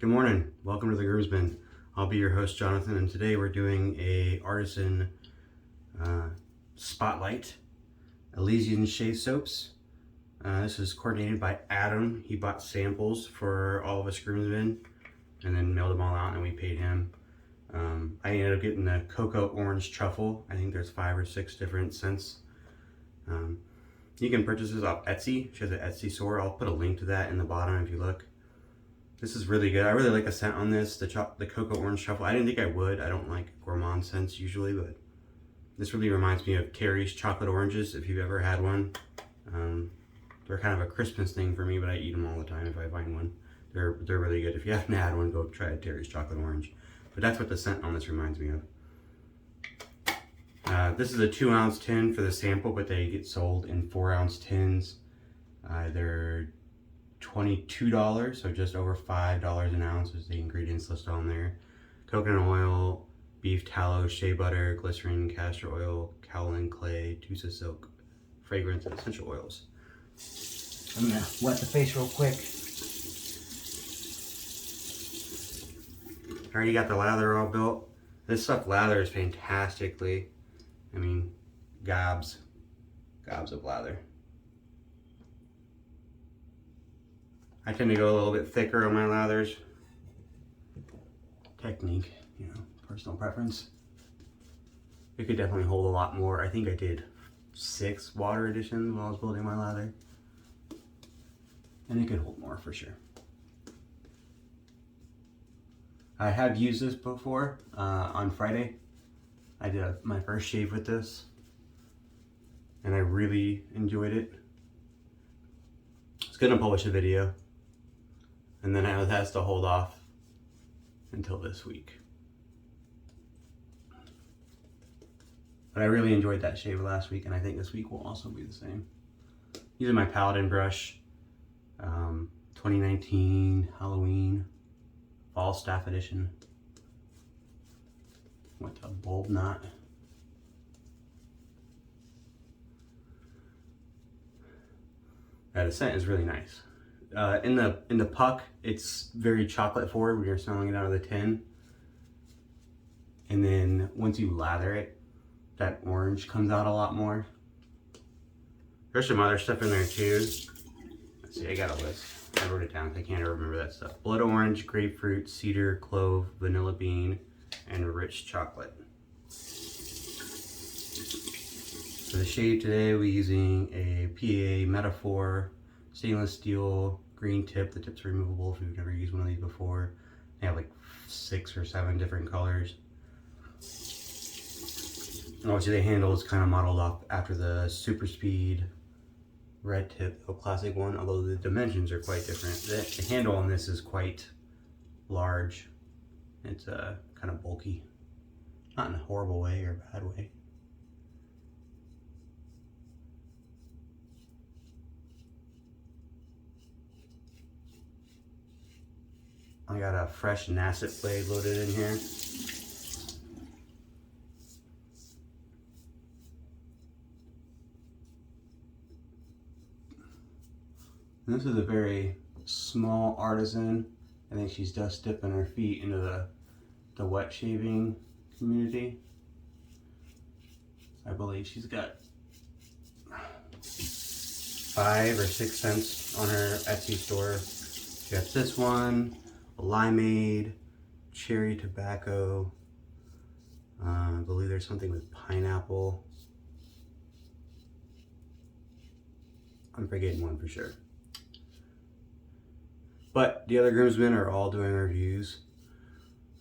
Good morning, welcome to the Groomsmen. I'll be your host Jonathan, and today we're doing a Artisan Spotlight Elysian shave soaps. This is coordinated by Adam. He bought samples for all of us groomsmen and then mailed them all out, and we paid him. I ended up getting the cocoa orange truffle. I think there's 5 or 6 different scents. You can purchase this off Etsy. She has an Etsy store. I'll put a link to that in the bottom if you look. This is really good. I really like the scent on this, the cocoa orange truffle. I didn't think I would. I don't like gourmand scents usually, but this really reminds me of Carrie's chocolate oranges, if you've ever had one. They're kind of a Christmas thing for me, but I eat them all the time if I find one. They're really good. If you haven't had one, go try Terry's chocolate orange. But that's what the scent on this reminds me of. This is a 2-ounce tin for the sample, but they get sold in 4-ounce tins. They're $22, so just over $5 an ounce is the ingredients listed on there. Coconut oil, beef tallow, shea butter, glycerin, castor oil, kaolin clay, tusa silk, fragrance, and essential oils. I'm gonna wet the face real quick. Already got the lather all built. This stuff lathers fantastically. I mean, gobs of lather. I tend to go a little bit thicker on my lathers. Technique, you know, personal preference. It could definitely hold a lot more. I think I did 6 water additions while I was building my lather. And it could hold more for sure. I have used this before on Friday. I did my first shave with this. And I really enjoyed it. I was gonna publish a video. And then I has to hold off until this week. But I really enjoyed that shave last week, and I think this week will also be the same. Using my Paladin Brush, 2019 Halloween Fall Staff Edition with a bulb knot. The scent is really nice. In the puck, it's very chocolate forward when you're smelling it out of the tin. And then once you lather it, that orange comes out a lot more. There's some other stuff in there too. Let's see, I got a list. I wrote it down because I can't remember that stuff. Blood orange, grapefruit, cedar, clove, vanilla bean, and rich chocolate. For the shave today, we're using a PAA Meta-4 stainless steel green tip. The tip's removable if you've never used one of these before. They have like 6 or 7 different colors. And obviously the handle is kind of modeled off after the Super Speed red tip, a classic one, although the dimensions are quite different. The handle on this is quite large. It's kind of bulky. Not in a horrible way or bad way. I got a fresh Nacet blade loaded in here. And this is a very small artisan. I think she's just dipping her feet into the wet shaving community. I believe she's got 5 or 6 cents on her Etsy store. She got this one, a limeade, cherry tobacco. I believe there's something with pineapple. I'm forgetting one for sure. But the other groomsmen are all doing reviews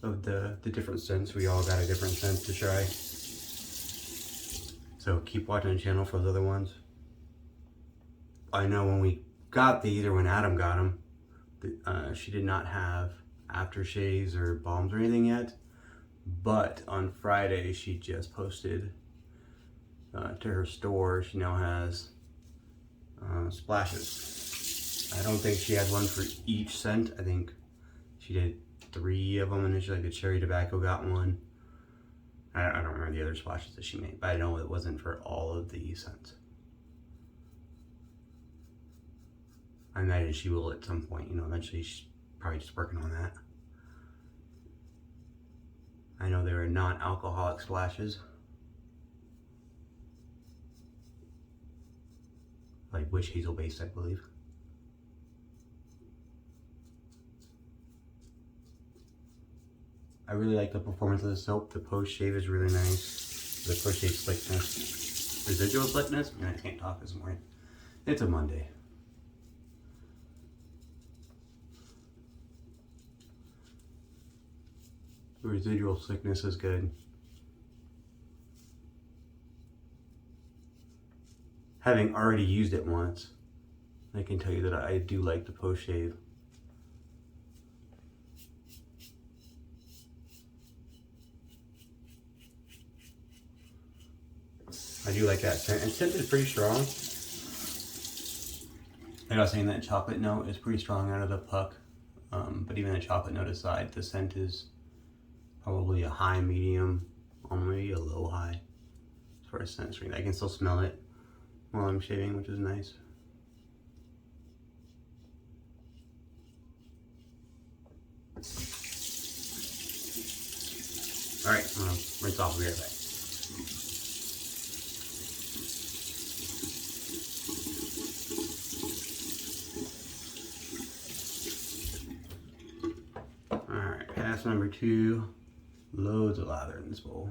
of the different scents. We all got a different scent to try. So keep watching the channel for those other ones. I know when we got these, or when Adam got them, she did not have aftershaves or balms or anything yet. But on Friday, she just posted to her store. She now has splashes. I don't think she had one for each scent. I think she did 3 of them initially. Like the cherry tobacco got one. I don't remember the other splashes that she made, but I know it wasn't for all of the scents. I imagine she will at some point, you know, eventually she's probably just working on that. I know there are non-alcoholic splashes, like witch hazel based, I believe. I really like the performance of the soap. The post shave is really nice. The post shave slickness, residual slickness. I can't talk this morning. It's a Monday. The residual slickness is good. Having already used it once, I can tell you that I do like the post shave. I do like that scent. And scent is pretty strong. Like I was saying, that chocolate note is pretty strong out of the puck. But even the chocolate note aside, the scent is probably a high, medium, or maybe a low high as far as scent strength. I can still smell it while I'm shaving, which is nice. All right, I'm gonna rinse off the back. All right, pass number 2. Loads of lather in this bowl.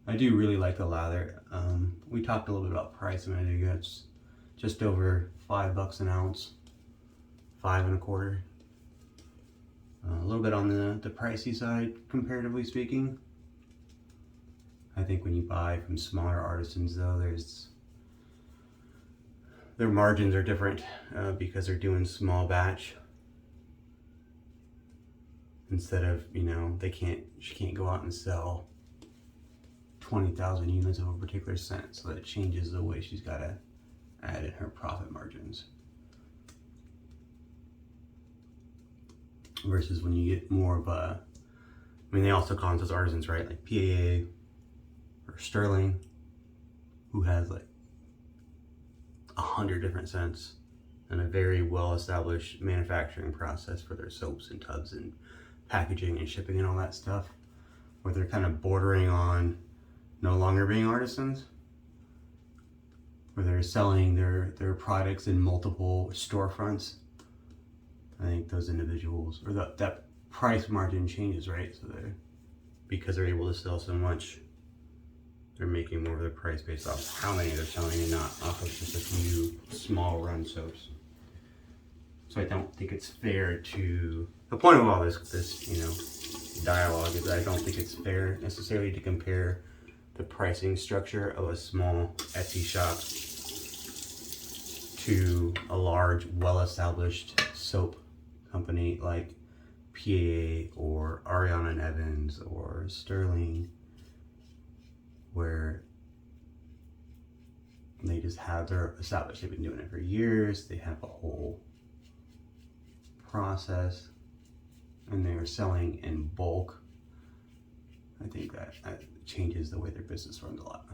I do really like the lather. We talked a little bit about price a minute ago. It's just over $5 an ounce, 5 1/4. A little bit on the pricey side, comparatively speaking. I think when you buy from smaller artisans, though, their margins are different because they're doing small batch. Instead of, you know, she can't go out and sell 20,000 units of a particular scent, so that changes the way she's got to add in her profit margins. Versus when you get more of a, I mean, they also call themselves artisans, right? Like PAA or Sterling, who has like 100 different scents and a very well-established manufacturing process for their soaps and tubs and packaging and shipping and all that stuff, where they're kind of bordering on no longer being artisans, where they're selling their products in multiple storefronts. I think those individuals, or that price margin changes, right? So because they're able to sell so much, they're making more of their price based off how many they're selling and not off of just a few small run soaps. So I don't think it's fair to, the point of all this you know, dialogue is that I don't think it's fair necessarily to compare the pricing structure of a small Etsy shop to a large, well-established soap company like PAA or Ariana and Evans or Sterling, where they just have their established, they've been doing it for years, they have a whole process, and they're selling in bulk. I think that changes the way their business runs a lot.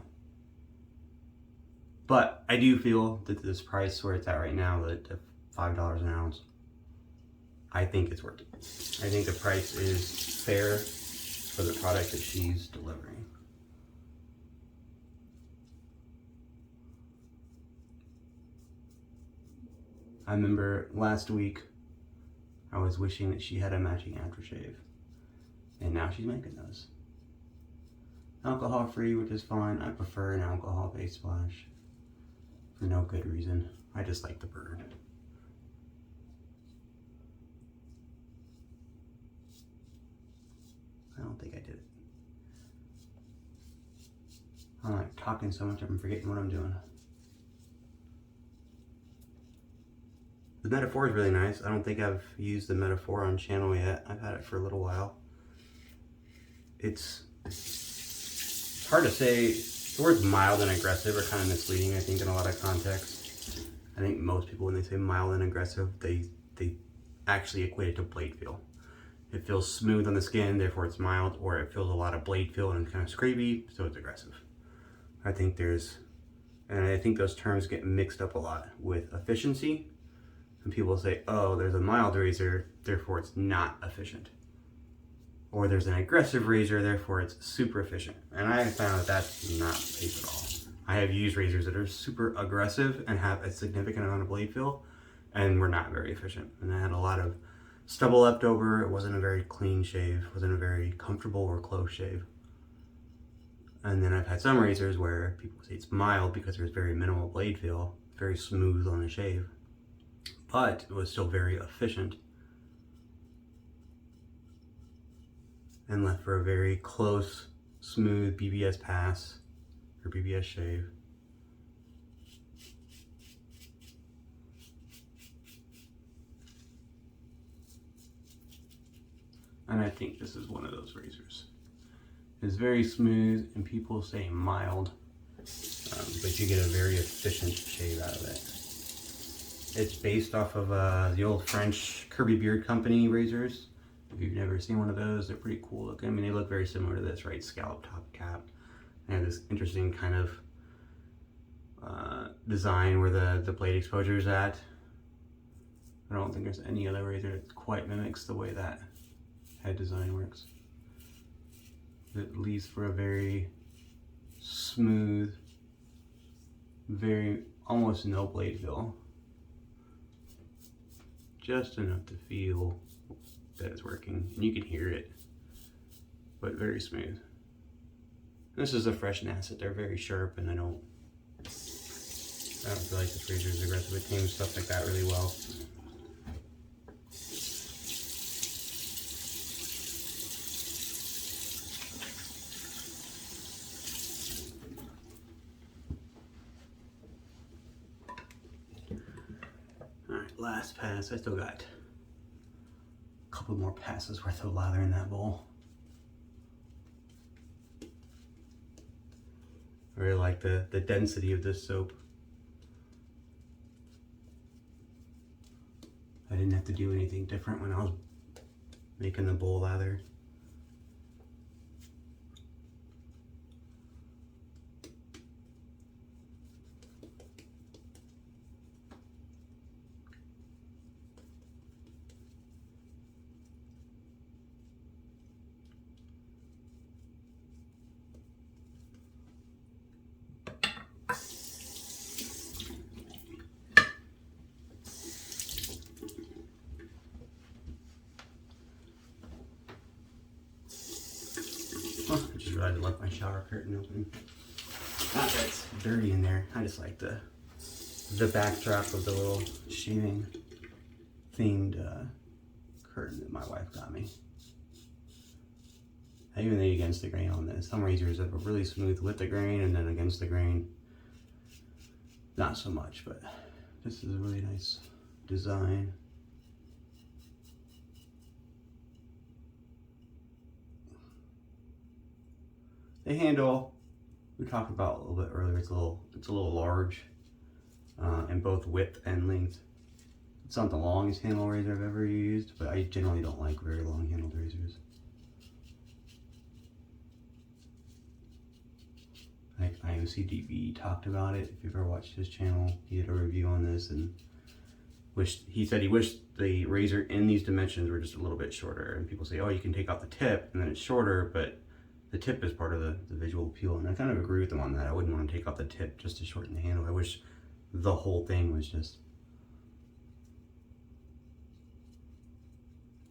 But I do feel that this price where it's at right now, at $5 an ounce, I think it's worth it. I think the price is fair for the product that she's delivering. I remember last week, I was wishing that she had a matching aftershave, and now she's making those. Alcohol free, which is fine. I prefer an alcohol based splash for no good reason. I just like the burn. I don't think I did it. I'm like talking so much I'm forgetting what I'm doing. The Meta-4 is really nice. I don't think I've used the Meta-4 on channel yet. I've had it for a little while. It's hard to say. The words mild and aggressive are kind of misleading, I think, in a lot of contexts. I think most people, when they say mild and aggressive, they actually equate it to blade feel. It feels smooth on the skin, therefore it's mild, or it feels a lot of blade feel and kind of scrapey, so it's aggressive. I think those terms get mixed up a lot with efficiency. And people say, oh, there's a mild razor, therefore it's not efficient. Or there's an aggressive razor, therefore it's super efficient. And I found that that's not the case at all. I have used razors that are super aggressive and have a significant amount of blade feel, and were not very efficient. And I had a lot of stubble left over. It wasn't a very clean shave, wasn't a very comfortable or close shave. And then I've had some razors where people say it's mild because there's very minimal blade feel, very smooth on the shave, but it was still very efficient and left for a very close, smooth BBS pass or BBS shave. And I think this is one of those razors. It's very smooth, and people say mild, but you get a very efficient shave out of it. It's based off of the old French Kirby Beard Company razors. If you've never seen one of those, they're pretty cool looking. I mean, they look very similar to this, right? Scallop top cap. They have this interesting kind of design where the blade exposure is at. I don't think there's any other razor that quite mimics the way that head design works. It leaves for a very smooth, very almost no blade feel. Just enough to feel that it's working, and you can hear it, but very smooth. This is a fresh Nacet. They're very sharp, and I don't feel like this razor is aggressive. It tames stuff like that really well. Alright, last pass. I still got a couple more passes worth of lather in that bowl. I really like the density of this soap. I didn't have to do anything different when I was making the bowl lather. Oh, I just realized I left my shower curtain open. Not that it's dirty in there. I just like the backdrop of the little shaving themed curtain that my wife got me. I even need against the grain on this. Some razors have a really smooth with the grain, and then against the grain, not so much, but this is a really nice design. The handle, we talked about a little bit earlier, it's a little large in both width and length. It's not the longest handle razor I've ever used, but I generally don't like very long handled razors. Like IOCDB talked about it. If you've ever watched his channel, he did a review on this, and he said he wished the razor in these dimensions were just a little bit shorter. And people say, oh, you can take out the tip and then it's shorter, but the tip is part of the visual appeal, and I kind of agree with him on that. I wouldn't want to take off the tip just to shorten the handle. I wish the whole thing was just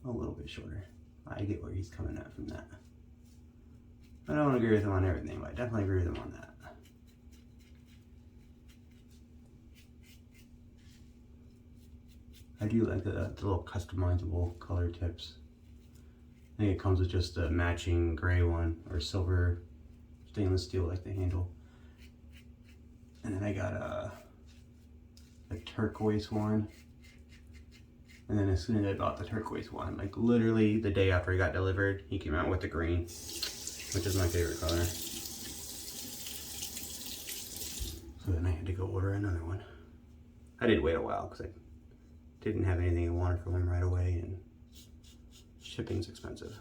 a little bit shorter. I get where he's coming at from that. I don't agree with him on everything, but I definitely agree with him on that. I do like the little customizable color tips. I think it comes with just a matching gray one or silver stainless steel like the handle. And then I got a turquoise one. And then as soon as I bought the turquoise one, like literally the day after it got delivered, he came out with the green, which is my favorite color. So then I had to go order another one. I did wait a while because I didn't have anything I wanted from him right away, and shipping's expensive.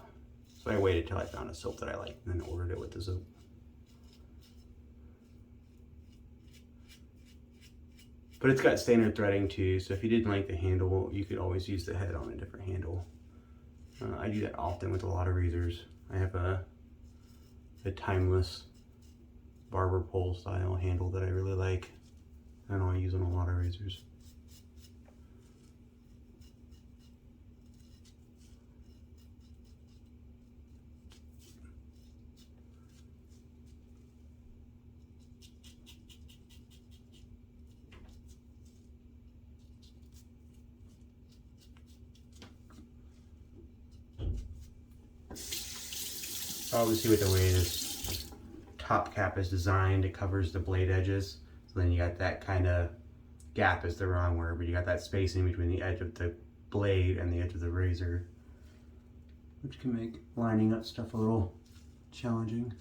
So I waited till I found a soap that I liked and then ordered it with the soap. But it's got standard threading too, so if you didn't like the handle, you could always use the head on a different handle. I do that often with a lot of razors. I have a timeless barber pole style handle that I really like, and I use on a lot of razors. Obviously, with the way this top cap is designed, it covers the blade edges. So then you got that kind of gap is the wrong word, but you got that spacing between the edge of the blade and the edge of the razor, which can make lining up stuff a little challenging.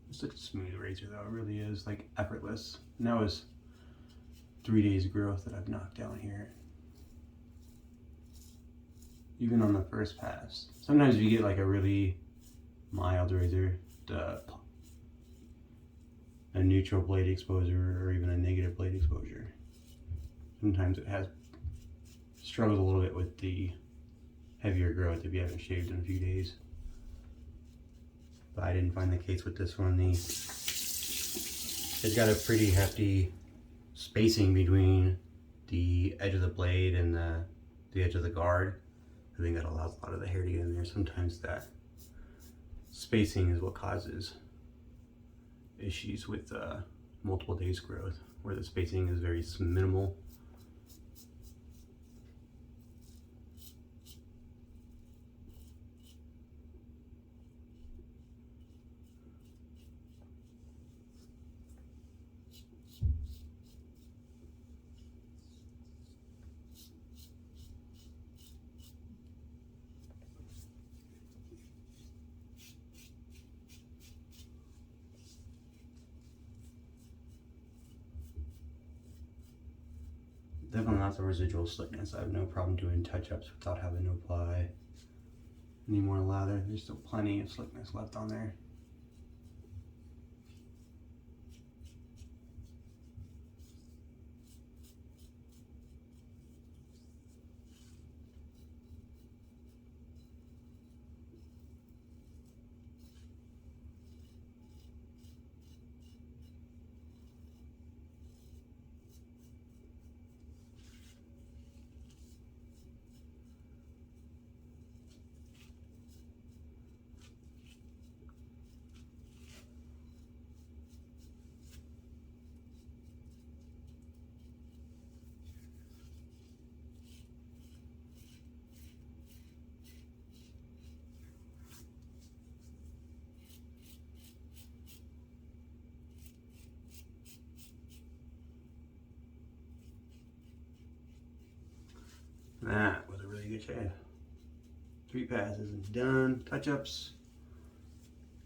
It's such a smooth razor though, it really is like effortless. And that was 3 days growth that I've knocked down here. Even on the first pass. Sometimes you get like a really mild razor, a neutral blade exposure or even a negative blade exposure. Sometimes it has struggled a little bit with the heavier growth if you haven't shaved in a few days. But I didn't find the case with this one. It's got a pretty hefty spacing between the edge of the blade and the edge of the guard. I think that allows a lot of the hair to get in there. Sometimes that spacing is what causes issues with multiple days growth, where the spacing is very minimal. Definitely lots of residual slickness. I have no problem doing touch-ups without having to apply any more lather. There's still plenty of slickness left on there. That was a really good shave. 3 passes and done. Touch-ups.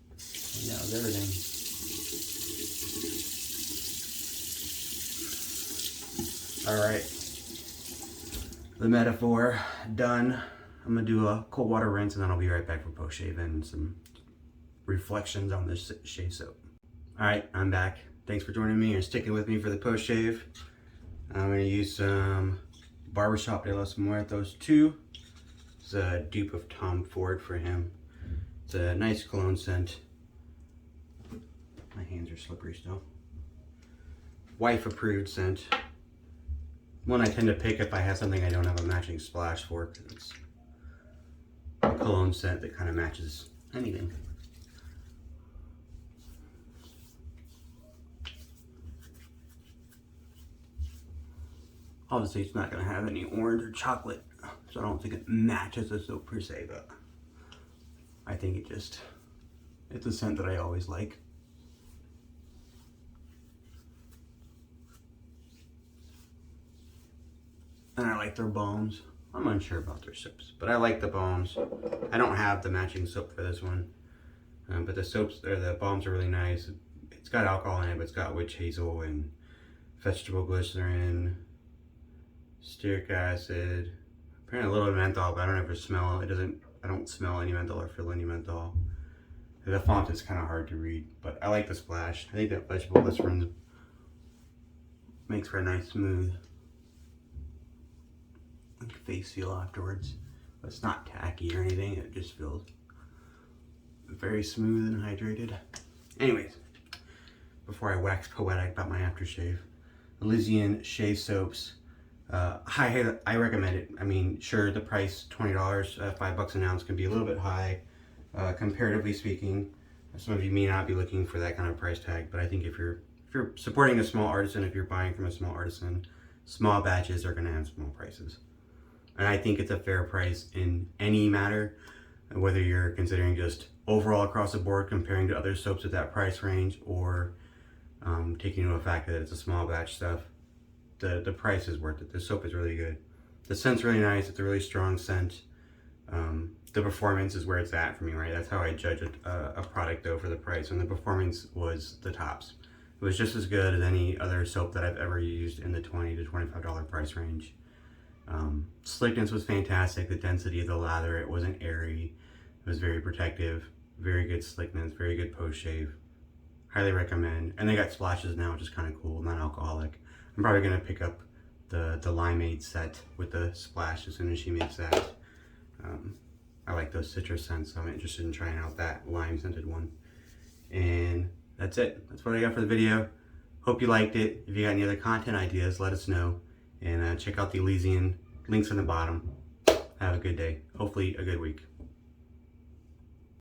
And that was everything. Alright. The Meta-4 done. I'm going to do a cold water rinse and then I'll be right back for post-shave and some reflections on this shave soap. Alright, I'm back. Thanks for joining me and sticking with me for the post-shave. I'm going to use some Barbershop de los Muertos 2. It's a dupe of Tom Ford for him. It's a nice cologne scent. My hands are slippery still. Wife approved scent. One I tend to pick if I have something I don't have a matching splash for, because it's a cologne scent that kind of matches anything. Obviously it's not going to have any orange or chocolate, so I don't think it matches the soap per se, but I think it's a scent that I always like. And I like their balms. I'm unsure about their soaps, but I like the balms. I don't have the matching soap for this one, but the soaps or the balms are really nice. It's got alcohol in it, but it's got witch hazel and vegetable glycerin, stearic acid, apparently a little bit of menthol, but I don't ever smell it. I don't smell any menthol or feel any menthol. The font is kind of hard to read, but I like the splash. I think that vegetable glycerin makes for a nice smooth face feel afterwards. But it's not tacky or anything, it just feels very smooth and hydrated. Anyways, before I wax poetic about my aftershave, Elysian shave soaps. I recommend it. I mean, sure, the price, $20, $5 an ounce, can be a little bit high, comparatively speaking. Some of you may not be looking for that kind of price tag, but I think if you're supporting a small artisan, if you're buying from a small artisan, small batches are going to have small prices. And I think it's a fair price in any matter, whether you're considering just overall across the board comparing to other soaps at that price range, or taking into effect that it's a small batch stuff. The price is worth it. The soap is really good. The scent's really nice. It's a really strong scent. The performance is where it's at for me, right? That's how I judge a product though for the price, and the performance was the tops. It was just as good as any other soap that I've ever used in the $20 to $25 price range. Slickness was fantastic. The density of the lather, it wasn't airy. It was very protective, very good slickness, very good post shave. Highly recommend. And they got splashes now, which is kind of cool, non-alcoholic. I'm probably gonna pick up the limeade set with the splash as soon as she makes that. I like those citrus scents, so I'm interested in trying out that lime scented one. And that's it. That's what I got for the video. Hope you liked it. If you got any other content ideas, let us know. And check out the Elysian links in the bottom. Have a good day. Hopefully a good week.